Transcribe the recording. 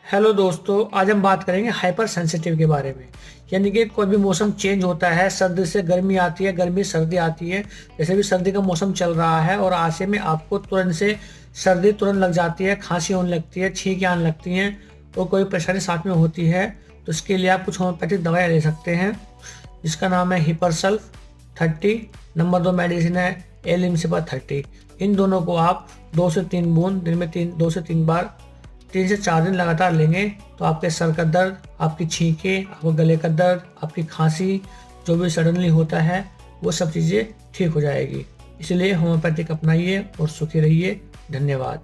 Hello दोस्तों, आज हम बात करेंगे हाइपर सेंसिटिव के बारे में। यानी कि कोई भी मौसम चेंज होता है, सर्दी से गर्मी आती है, गर्मी से सर्दी आती है। जैसे भी सर्दी का मौसम चल रहा है और ऐसे में आपको तुरंत से सर्दी तुरंत लग जाती है, खांसी होने लगती है, छींकें आने लगती हैं और कोई परेशानी साथ में होती है, तो इसके लिए आप कुछ होम्योपैथिक दवाएं ले सकते हैं, जिसका नाम है हिपरसल्फ 30। नंबर 2 मेडिसिन है एलिम्सिपा 30। इन दोनों को आप 2 से 3 बूंद दिन में 2 से 3 बार 3 से 4 दिन लगातार लेंगे तो आपके सर का दर्द, आपकी छींकें, आपको गले का दर्द, आपकी खांसी, जो भी सडनली होता है, वो सब चीज़ें ठीक हो जाएगी। इसलिए होम्योपैथिक अपनाइए और सुखी रहिए। धन्यवाद।